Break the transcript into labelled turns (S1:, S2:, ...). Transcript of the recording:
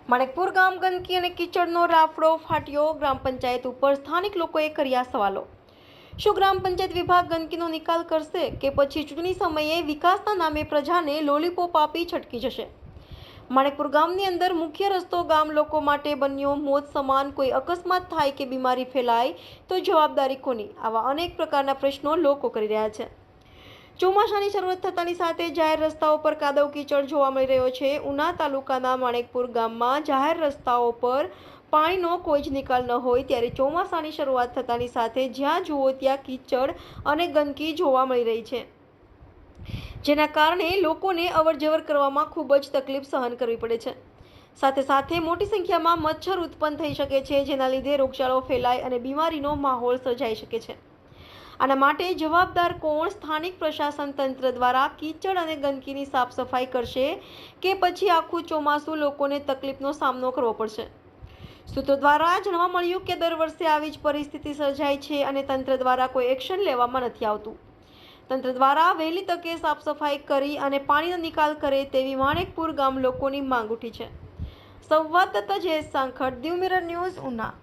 S1: માણેકપુર ગામ ગંદકી અને કીચડનો રાફડો ફાટ્યો, ગ્રામ પંચાયત ઉપર સ્થાનિક લોકોએ કર્યા સવાલો। શું ગ્રામ પંચાયત વિભાગ ગંદકીનો નિકાલ કરશે કે પછી ચૂંટણી સમયે વિકાસના નામે પ્રજાને લોલીપોપ આપી છટકી જશે? માણેકપુર ગામની અંદર મુખ્ય રસ્તો ગામ લોકો માટે બન્યો મોત સમાન। કોઈ અકસ્માત થાય કે બીમારી ફેલાય તો જવાબદારી કોની? આવા અનેક પ્રકારના પ્રશ્નો લોકો કરી રહ્યા છે। ચોમાસાની શરૂઆત થતાની સાથે જાહેર રસ્તાઓ પર કાદવ કીચડ જોવા મળી રહ્યો છે। ઉના તાલુકાના માણેકપુર ગામમાં જાહેર રસ્તાઓ પર પાણીનો કોઈ જ નિકાલ ન હોય ત્યારે ચોમાસાની શરૂઆત થતાની સાથે જ્યાં જુઓ ત્યાં કીચડ અને ગંદકી જોવા મળી રહી છે, જેના કારણે લોકોને અવરજવર કરવામાં ખૂબ જ તકલીફ સહન કરવી પડે છે। સાથે સાથે મોટી સંખ્યામાં મચ્છર ઉત્પન્ન થઈ શકે છે, જેના લીધે રોગચાળો ફેલાય અને બીમારીનો માહોલ સર્જાઈ શકે છે। આના માટે જવાબદાર કોણ? સ્થાનિક પ્રશાસન તંત્ર દ્વારા કીચડ અને ગંદકીની સાફ સફાઈ કરશે કે પછી આખું ચોમાસું લોકોને તકલીફનો સામનો કરવો પડશે? સૂત્રો દ્વારા જાણવા મળ્યું કે દર વર્ષે આવી જ પરિસ્થિતિ સર્જાય છે અને તંત્ર દ્વારા કોઈ એક્શન લેવામાં નથી આવતું। તંત્ર દ્વારા વહેલી તકે સાફ સફાઈ કરી અને પાણીનો નિકાલ કરે તેવી માણેકપુર ગામ લોકોની માંગ ઉઠી છે। સંવાદદાતા જયેશ સાંખટ, દીવ મિરર ન્યૂઝ, ઉના।